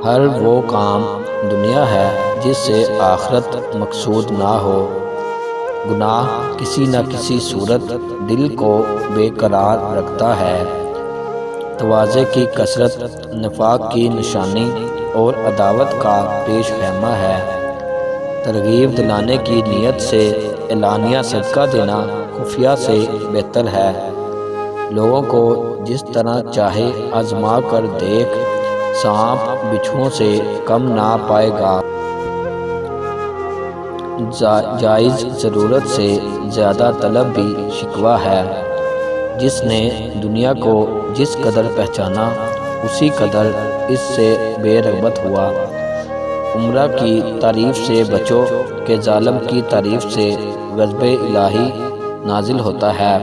ہر وہ کام دنیا ہے جس سے آخرت مقصود نہ ہو۔ گناہ کسی نہ کسی صورت دل کو بے قرار رکھتا ہے۔ تواضع کی کثرت نفاق کی نشانی اور عداوت کا پیش خیمہ ہے۔ ترغیب دلانے کی نیت سے اعلانیہ صدقہ دینا خفیہ سے بہتر ہے۔ لوگوں کو جس طرح چاہے آزما کر دیکھ، سانپ بچھوؤں سے کم نہ پائے گا۔ جائز ضرورت سے زیادہ طلب بھی شکوہ ہے۔ جس نے دنیا کو جس قدر پہچانا، اسی قدر اس سے بے رغبت ہوا۔ عمرہ کی تعریف سے بچو کہ ظالم کی تعریف سے غضب الہی نازل ہوتا ہے۔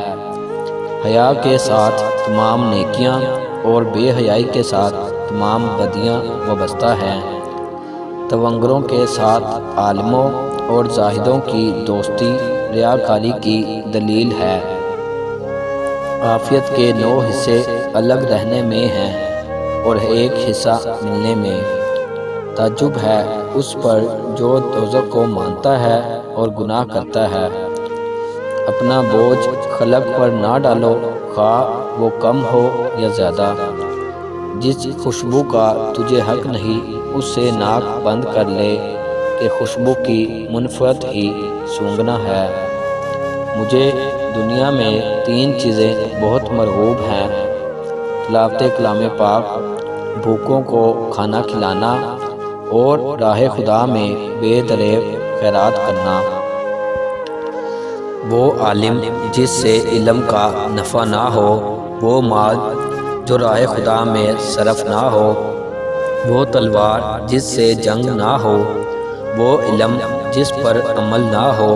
حیا کے ساتھ تمام نیکیاں اور بے حیائی کے ساتھ تمام بدیاں وابستہ ہیں۔ تونگروں کے ساتھ عالموں اور زاہدوں کی دوستی ریاکاری کی دلیل ہے۔ عافیت کے 9 حصے الگ رہنے میں ہیں اور ایک حصہ ملنے میں۔ تعجب ہے اس پر جو دوزخ کو مانتا ہے اور گناہ کرتا ہے۔ اپنا بوجھ خلق پر نہ ڈالو، خواہ وہ کم ہو یا زیادہ۔ جس خوشبو کا تجھے حق نہیں، اس سے ناک بند کر لے کہ خوشبو کی منفعت ہی سونگھنا ہے۔ مجھے دنیا میں 3 چیزیں بہت مرغوب ہیں: تلاوت کلام پاک، بھوکوں کو کھانا کھلانا اور راہ خدا میں بے دریغ خیرات کرنا۔ وہ عالم جس سے علم کا نفع نہ ہو، وہ مال جو راہ خدا میں صرف نہ ہو، وہ تلوار جس سے جنگ نہ ہو، وہ علم جس پر عمل نہ ہو،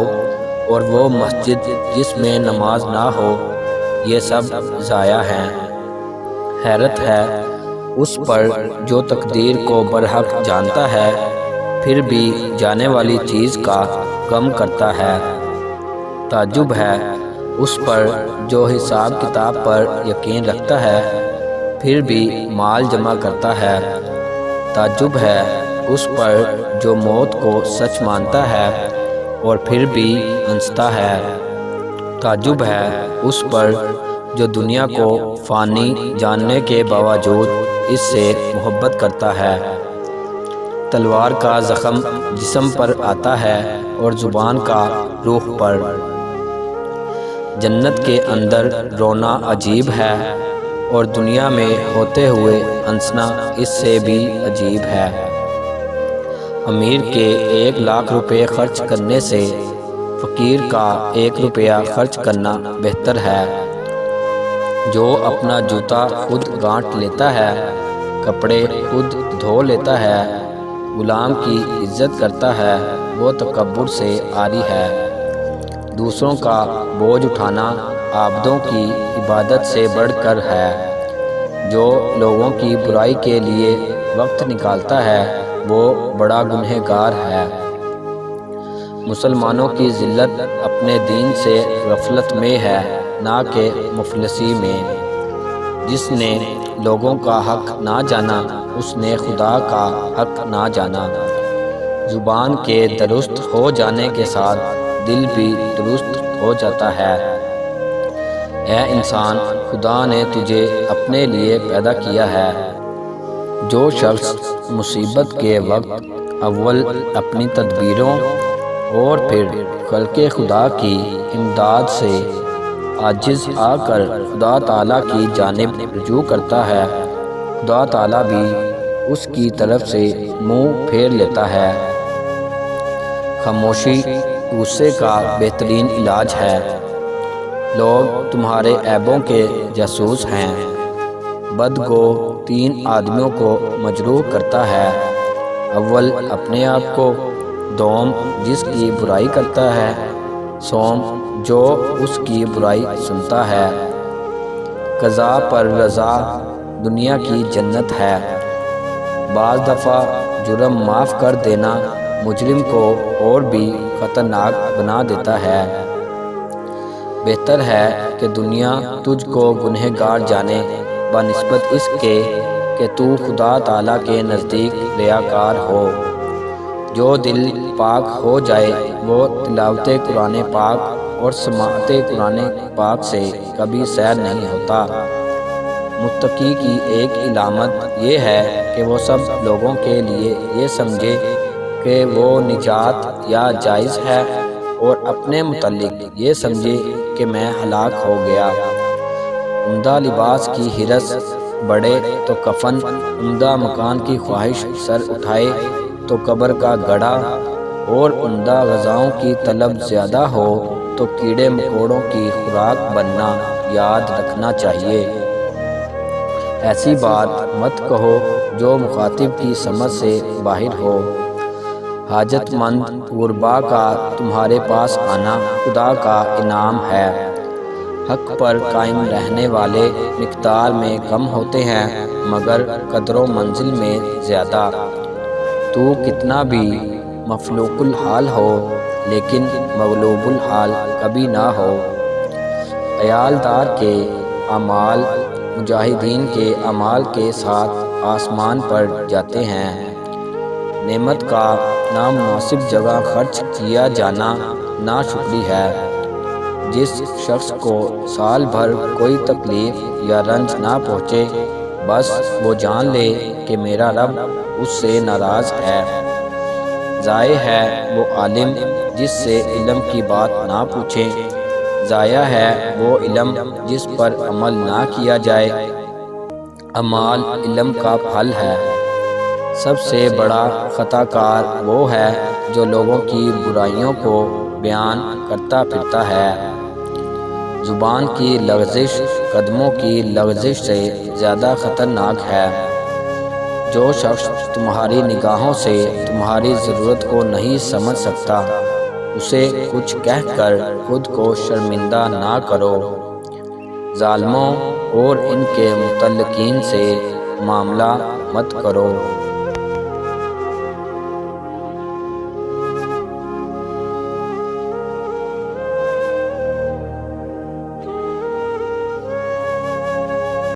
اور وہ مسجد جس میں نماز نہ ہو، یہ سب ضائع ہیں۔ حیرت ہے اس پر جو تقدیر کو برحق جانتا ہے، پھر بھی جانے والی چیز کا غم کرتا ہے۔ تعجب ہے اس پر جو حساب کتاب پر یقین رکھتا ہے، پھر بھی مال جمع کرتا ہے۔ تعجب ہے اس پر جو موت کو سچ مانتا ہے اور پھر بھی ہنستا ہے۔ تعجب ہے اس پر جو دنیا کو فانی جاننے کے باوجود اس سے محبت کرتا ہے۔ تلوار کا زخم جسم پر آتا ہے اور زبان کا روح پر۔ جنت کے اندر رونا عجیب ہے اور دنیا میں ہوتے ہوئے ہنسنا اس سے بھی عجیب ہے۔ امیر کے 1,00,000 روپے خرچ کرنے سے فقیر کا 1 روپیہ خرچ کرنا بہتر ہے۔ جو اپنا جوتا خود گانٹھ لیتا ہے، کپڑے خود دھو لیتا ہے، غلام کی عزت کرتا ہے، وہ تکبر سے عاری ہے۔ دوسروں کا بوجھ اٹھانا عابدوں کی عبادت سے بڑھ کر ہے۔ جو لوگوں کی برائی کے لیے وقت نکالتا ہے، وہ بڑا گنہگار ہے۔ مسلمانوں کی ذلت اپنے دین سے غفلت میں ہے، نہ کہ مفلسی میں۔ جس نے لوگوں کا حق نہ جانا، اس نے خدا کا حق نہ جانا۔ زبان کے درست ہو جانے کے ساتھ دل بھی درست ہو جاتا ہے۔ اے انسان، خدا نے تجھے اپنے لیے پیدا کیا ہے۔ جو شخص مصیبت کے وقت اول اپنی تدبیروں اور پھر خلق خدا کی امداد سے عاجز آ کر خدا تعالیٰ کی جانب رجوع کرتا ہے، خدا تعالیٰ بھی اس کی طرف سے منہ پھیر لیتا ہے۔ خاموشی غصے کا بہترین علاج ہے۔ لوگ تمہارے عیبوں کے جاسوس ہیں۔ بدگو 3 آدمیوں کو مجروح کرتا ہے: اول اپنے آپ کو، دوم جس کی برائی کرتا ہے، سوم جو اس کی برائی سنتا ہے۔ قضا پر رضا دنیا کی جنت ہے۔ بعض دفعہ جرم معاف کر دینا مجرم کو اور بھی خطرناک بنا دیتا ہے۔ بہتر ہے کہ دنیا تجھ کو گنہگار جانے بنسبت اس کے کہ تو خدا تعالیٰ کے نزدیک ریاکار ہو۔ جو دل پاک ہو جائے وہ تلاوت قرآن پاک اور سماعت قرآن پاک سے کبھی سیر نہیں ہوتا۔ متقی کی ایک علامت یہ ہے کہ وہ سب لوگوں کے لیے یہ سمجھے کہ وہ نجات یا جائز ہے، اور اپنے متعلق یہ سمجھے کہ میں ہلاک ہو گیا۔ عمدہ لباس کی حرص بڑھے تو کفن، عمدہ مکان کی خواہش سر اٹھائے تو قبر کا گڑھا، اور عمدہ غذاؤں کی طلب زیادہ ہو تو کیڑے مکوڑوں کی خوراک بننا یاد رکھنا چاہیے۔ ایسی بات مت کہو جو مخاطب کی سمجھ سے باہر ہو۔ حاجت مند غربا کا تمہارے پاس آنا خدا کا انعام ہے۔ حق پر قائم رہنے والے مقدار میں کم ہوتے ہیں مگر قدر و منزل میں زیادہ۔ تو کتنا بھی مفلوق الحال ہو لیکن مغلوب الحال کبھی نہ ہو۔ عیالدار کے اعمال مجاہدین کے اعمال کے ساتھ آسمان پر جاتے ہیں۔ نعمت کا نامناسب جگہ خرچ کیا جانا ناشکری ہے۔ جس شخص کو سال بھر کوئی تکلیف یا رنج نہ پہنچے، بس وہ جان لے کہ میرا رب اس سے ناراض ہے۔ ضائع ہے وہ عالم جس سے علم کی بات نہ پوچھیں، ضائع ہے وہ علم جس پر عمل نہ کیا جائے۔ اعمال علم کا پھل ہے۔ سب سے بڑا خطا کار وہ ہے جو لوگوں کی برائیوں کو بیان کرتا پھرتا ہے۔ زبان کی لغزش قدموں کی لغزش سے زیادہ خطرناک ہے۔ جو شخص تمہاری نگاہوں سے تمہاری ضرورت کو نہیں سمجھ سکتا، اسے کچھ کہہ کر خود کو شرمندہ نہ کرو۔ ظالموں اور ان کے متعلقین سے معاملہ مت کرو۔